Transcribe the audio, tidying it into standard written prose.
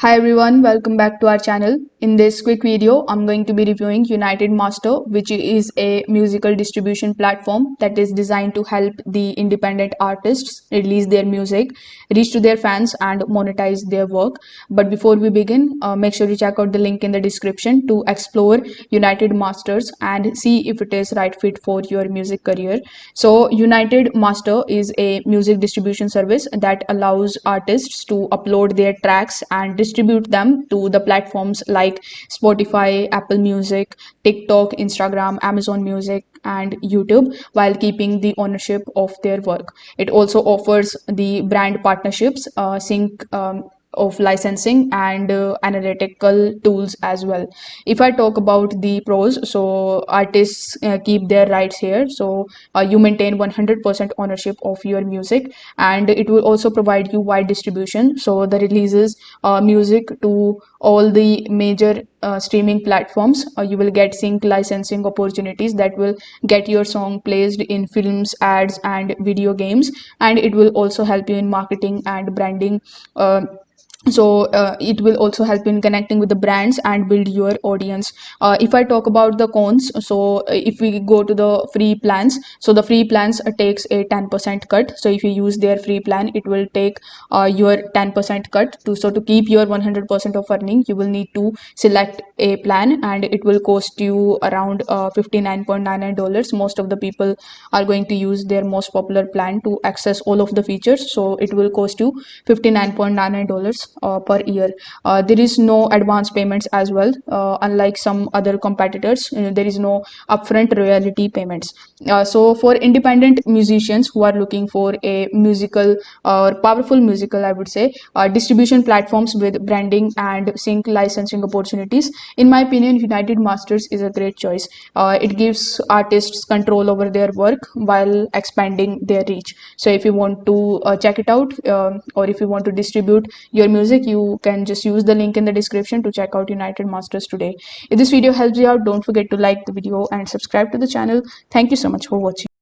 Hi everyone, welcome back to our channel. In this quick video, I'm going to be reviewing UnitedMaster, which is a musical distribution platform that is designed to help the independent artists release their music, reach to their fans, and monetize their work. But before we begin, make sure you check out the link in the description to explore UnitedMasters and see if it is right fit for your music career. So, UnitedMaster is a music distribution service that allows artists to upload their tracks and distribute them to the platforms like Spotify, Apple Music, TikTok, Instagram, Amazon Music, and YouTube while keeping the ownership of their work. It also offers the brand partnerships, sync of licensing and analytical tools as well. If I talk about the pros, so artists keep their rights here, so you maintain 100% ownership of your music, and it will also provide you wide distribution, so the releases music to all the major streaming platforms. You will get sync licensing opportunities that will get your song placed in films, ads, and video games, and it will also help you in marketing and branding. It will also help in connecting with the brands and build your audience. If I talk about the cons, so if we go to the free plans, so the free plans takes a 10% cut. So if you use their free plan, it will take your 10% cut. To keep your 100% of earning, you will need to select a plan, and it will cost you around $59.99. Most of the people are going to use their most popular plan to access all of the features, so it will cost you $59.99 per year. There is no advance payments as well. Unlike some other competitors, there is no upfront royalty payments. So for independent musicians who are looking for a musical or powerful musical, I would say, distribution platforms with branding and sync licensing opportunities, in my opinion, UnitedMasters is a great choice. It gives artists control over their work while expanding their reach. So if you want to check it out, or if you want to distribute your music, you can just use the link in the description to check out UnitedMasters today. If this video helps you out, don't forget to like the video and subscribe to the channel. Thank you so much for watching.